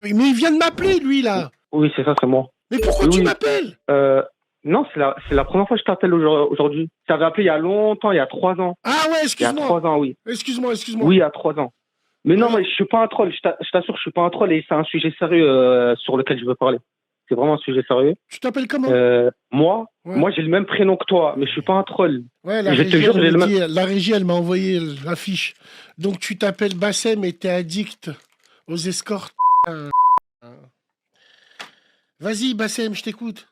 Mais il vient de m'appeler, lui, là. Oui, c'est ça, c'est moi. Mais pourquoi Oui, tu oui. m'appelles? Non, c'est la première fois que je t'appelle aujourd'hui. Tu t'avais appelé il y a longtemps, il y a 3 ans. Ah ouais, Il y a excuse-moi. 3 ans, oui. Excuse-moi, excuse-moi. Oui, il y a 3 ans. Mais non, mais Alors, je suis pas un troll. Je t'assure, je suis pas un troll et c'est un sujet sérieux sur lequel je veux parler. C'est vraiment un sujet sérieux. tu t'appelles comment? Moi, Ouais. moi j'ai le même prénom que toi, mais je suis pas un troll. Ouais, Je te jure, j'ai le même. la régie, elle m'a envoyé l'affiche. Donc tu t'appelles Bassem et t'es addict aux escortes. Vas-y, Bassem, je t'écoute.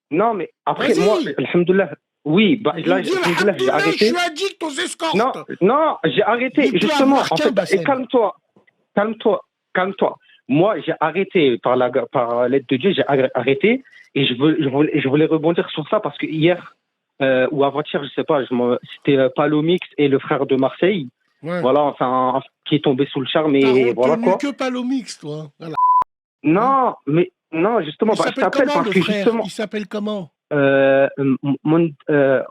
Non, mais après, moi, Vas-y! alhamdoulilah. Oui, bah, Il là, me dit, alhamdoulilah, j'ai Alhamdoulilah, je suis arrêté. addict aux Non, escortes! non, j'ai arrêté, Il peut justement. avoir En qu'un fait, et Bassem. calme-toi, calme-toi, calme-toi. Moi, j'ai arrêté par l'aide de Dieu, j'ai arrêté et je voulais rebondir sur ça parce que hier ou avant-hier, je sais pas, c'était Palomix et le frère de Marseille. Ouais. Voilà, enfin, qui est tombé sous le charme T'as et voilà retenu quoi. que Palomix, toi. Voilà. Hein? Non, mais non, justement, Il bah, je s'appelle t'appelle comment, parce le que frère? justement, Il s'appelle comment?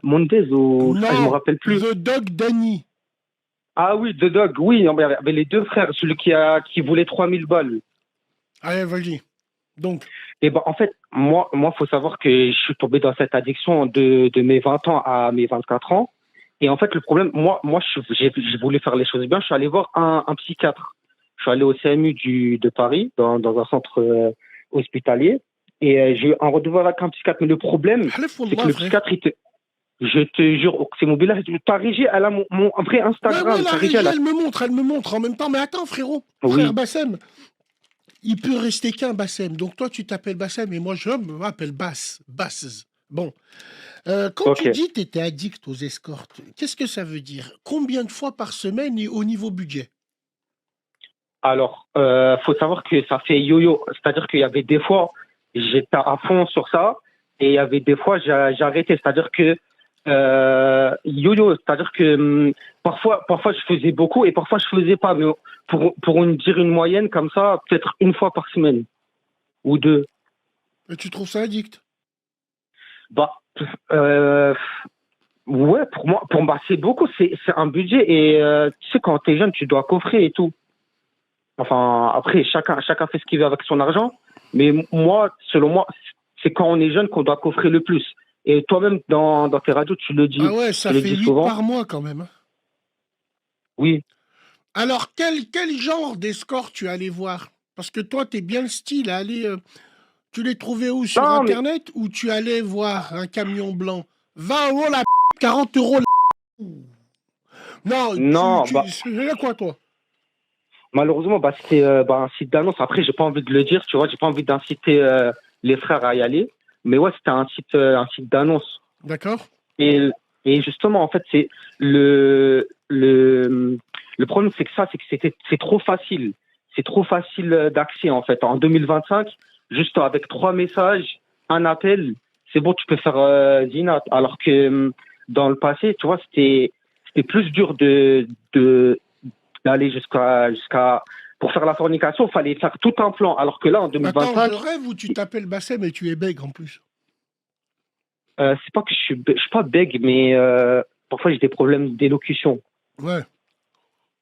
Mondez ou je me Non, rappelle plus. The Dog Danny. Ah oui, The Dog, oui, non, mais il y avait les deux frères, celui qui voulait 3000 balles. Allez, vas-y. Donc, Et ben en fait, moi, faut savoir que je suis tombé dans cette addiction de mes 20 ans à mes 24 ans. Et en fait, le problème, moi, j'ai voulu faire les choses bien. Je suis allé voir un psychiatre. Je suis allé au CMU de Paris, dans un centre hospitalier. Et j'ai eu un rendez-vous avec un psychiatre. Mais le problème, c'est que Halef-Wallah, le frère. psychiatre, je te jure, c'est mon billet. Ta régie, elle a mon vrai Ouais, ouais, Instagram. la Ta régie, régie, elle a. elle me montre en même temps. Mais attends, frérot, frère Oui, Bassem, il peut rester qu'un Bassem. Donc toi, tu t'appelles Bassem et moi, je m'appelle Bass. Basses. Bon. Quand tu ok. dis que tu étais addict aux escortes, qu'est-ce que ça veut dire? Combien de fois par semaine et au niveau budget? Alors, faut savoir que ça fait yo-yo. C'est-à-dire qu'il y avait des fois, j'étais à fond sur ça, et il y avait des fois, j'ai arrêté. C'est-à-dire que yo-yo, c'est-à-dire que parfois je faisais beaucoup et parfois je faisais pas. Mais pour dire une moyenne comme ça, peut-être une fois par semaine ou deux. Et tu trouves ça addict? Bah, euh, ouais, pour moi, c'est beaucoup. C'est un budget et tu sais, quand t'es jeune, tu dois coffrer et tout. Enfin, après, chacun fait ce qu'il veut avec son argent. Mais moi, selon moi, c'est quand on est jeune qu'on doit coffrer le plus. Et toi-même, dans tes radios, Ah ouais, ça tu le fait dis 8 souvent. par mois quand même, hein. Oui. Alors, quel genre d'escorte tu es allé voir? Parce que toi, tu es bien le style à aller. Tu l'as trouvé où? Sur Non, mais Internet ou tu allais voir un camion blanc? 20 € la 40 € la. Non, non, c'est là quoi, toi? malheureusement, c'était un site d'annonce. Après, j'ai pas envie de le dire, tu vois, j'ai pas envie d'inciter les frères à y aller. Mais ouais, c'était un site d'annonce. D'accord? Et, et justement, en fait, c'est le problème, c'est que c'est trop facile. C'est trop facile d'accès, en fait. En 2025, juste avec 3 messages, un appel, c'est bon, tu peux faire Zina. Alors que dans le passé, tu vois, c'était plus dur d'aller pour faire la fornication, il fallait faire tout un plan. Alors que là, en Attends, je 2025, rêve où tu t'appelles Bassem et tu es bègue en plus. c'est pas que je suis pas bègue, mais parfois j'ai des problèmes d'élocution. Ouais,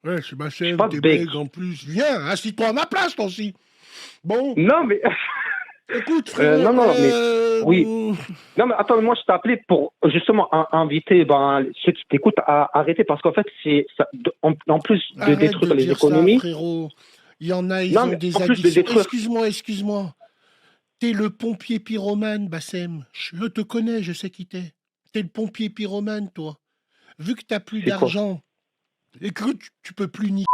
ouais, je suis Je suis Bassem, pas t'es bègue. bègue en plus. Viens, assis-toi à ma place, toi aussi. Bon, Non, mais écoute, frérot, non, non, mais oui. Non, mais attends, moi je t'ai appelé pour justement inviter ceux qui t'écoutent à arrêter parce qu'en fait, en plus de arrête de détruire les dire ça, économies, frérot. Il y en a, ils non, ont mais des en plus de addictions. détruire, Excuse-moi, excuse-moi. T'es le pompier pyromane, Bassem. Je te connais, je sais qui t'es. T'es le pompier pyromane, toi. Vu que t'as plus c'est quoi? d'argent et que tu peux plus ni.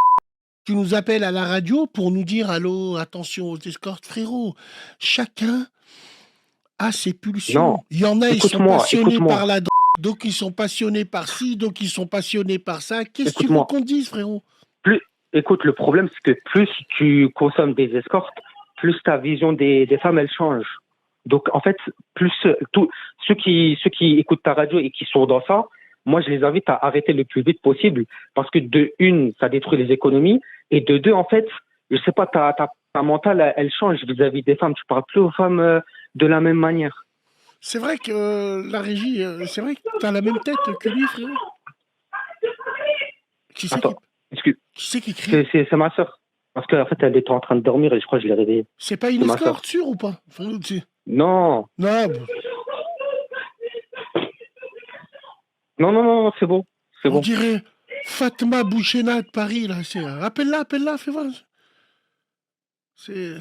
Tu nous appelles à la radio pour nous dire allô, attention aux escortes, frérot. Chacun a ses Non, pulsions. Il y en a, ils sont écoute-moi, passionnés par écoute-moi, la drogue, donc ils sont passionnés par ci, donc ils sont passionnés par ça. Qu'est-ce que tu veux écoute-moi. qu'on te dise, frérot? Plus, écoute, le problème c'est que plus tu consommes des escortes, plus ta vision des femmes elle change. Donc en fait, plus ceux qui écoutent ta radio et qui sont dans ça, moi je les invite à arrêter le plus vite possible parce que de une, ça détruit les économies et de deux, en fait, je sais pas, ta mentale elle change vis-à-vis des femmes. Tu parles plus aux femmes de la même manière. C'est vrai que la régie, c'est vrai que t'as la même tête que lui, frérot. Qui c'est qui, Attends, excuse, qui c'est qui crie? c'est ma sœur. Parce qu'en fait, elle était en train de dormir et je crois que je l'ai réveillée. C'est pas une C'est ma sœur. escorte, sûre ou pas? Frérot, Non, non, non, c'est bon. C'est on bon. dirait Fatma Bouchena de Paris, là. Appelle-la, fais voir. C'est...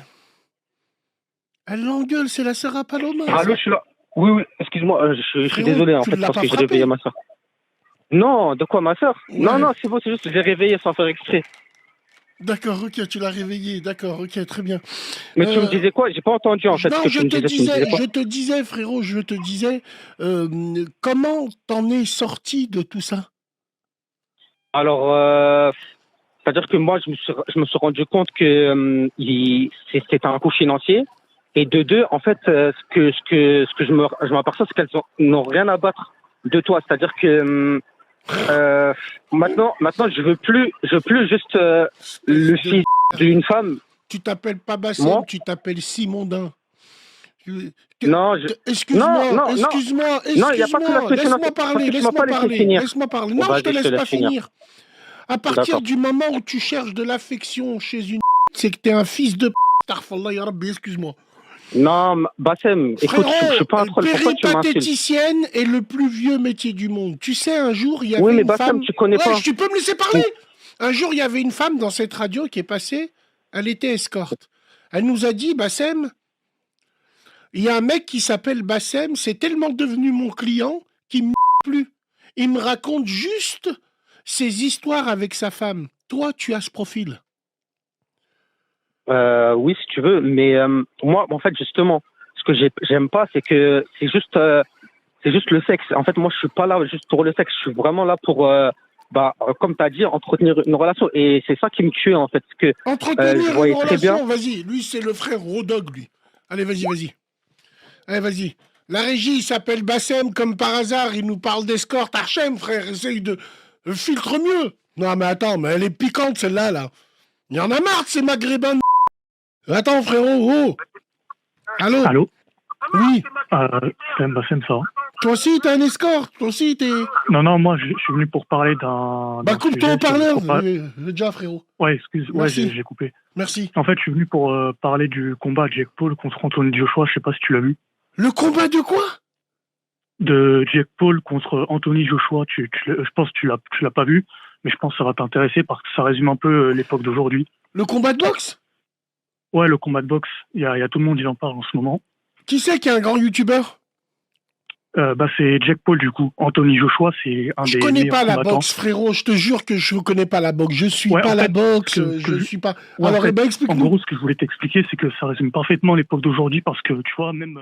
Elle l'engueule, c'est la sœur à Paloma. Allô, je suis là. Oui, excuse-moi, je suis Frérot, désolé en tu fait l'as parce pas que j'ai frappée? réveillé ma soeur. Non, de quoi, ma soeur? Ouais. Non, c'est bon, c'est juste que j'ai réveillé sans faire exprès. D'accord, ok, tu l'as réveillé, d'accord, ok, très bien. Mais tu me disais quoi? J'ai pas entendu en fait Non, ce que tu me disais. Tu me disais quoi? je te disais, frérot, comment t'en es sorti de tout ça? Alors, c'est-à-dire que moi, je me suis rendu compte que c'était un coup financier. Et de deux, en fait, ce que je m'aperçois, c'est qu'elles n'ont rien à battre de toi. C'est-à-dire que maintenant, je veux plus juste le fils d'une femme. Tu t'appelles pas Bassem, Moi tu t'appelles Simondin. Non, Excuse-moi, non, il n'y a pas que l'aspect financier. Laisse-moi parler. Non, je te laisse pas finir. À partir D'accord. du moment où tu cherches de l'affection chez une c'est que t'es un fils de Astaghfirullah, ya Rabbi, excuse-moi. Non, Bassem, écoute, je suis pas un troll. Pourquoi tu m'insultes? Péripatéticienne est le plus vieux métier du monde. Tu sais, un jour, il y avait Oui, mais une Bassem, femme... tu connais pas. Tu peux me laisser parler? Un jour, il y avait une femme dans cette radio qui est passée. Elle était escorte. Elle nous a dit, Bassem, il y a un mec qui s'appelle Bassem, c'est tellement devenu mon client qu'il me plus. Il me raconte juste ses histoires avec sa femme. Toi, tu as ce profil. Oui, si tu veux, mais moi, en fait, justement, ce que j'aime pas, c'est que c'est juste le sexe. En fait, moi, je suis pas là juste pour le sexe. Je suis vraiment là pour, comme tu as dit, entretenir une relation. Et c'est ça qui me tue, en fait. Parce que, Entretenir je une voyais très bien. relation, vas-y. Lui, c'est le frère Rodog, lui. Allez, vas-y. Allez, vas-y. La régie, il s'appelle Bassem, comme par hasard, il nous parle d'escorte. Hachem, frère, essaye de filtre mieux. Non, mais attends, mais elle est piquante, celle-là, là. Il y en a marre de ces maghrébins. Attends, frérot, oh. Allô? Oui. C'est Bassem, ça. Toi aussi, t'es un escorte. Toi aussi, t'es... Non, moi, je suis venu pour parler d'un... Bah, coupe ton haut-parleur, déjà, frérot. Ouais, excuse, ouais, j'ai coupé. Merci. En fait, je suis venu pour parler du combat de Jake Paul contre Anthony Joshua, je sais pas si tu l'as vu. Le combat de quoi? De Jake Paul contre Anthony Joshua, je pense que tu l'as pas vu, mais je pense que ça va t'intéresser parce que ça résume un peu l'époque d'aujourd'hui. Le combat de boxe? Ouais, le combat de boxe, il y a tout le monde, il en parle en ce moment. Qui c'est qui est un grand youtubeur? C'est Jake Paul, du coup. Anthony Joshua, c'est un des meilleurs combattants. Je connais pas la boxe, frérot. Je te jure que je connais pas la boxe. Je suis pas la boxe. Je suis pas... Ouais, alors, explique-nous. En gros, ce que je voulais t'expliquer, c'est que ça résume parfaitement l'époque d'aujourd'hui parce que, tu vois, même...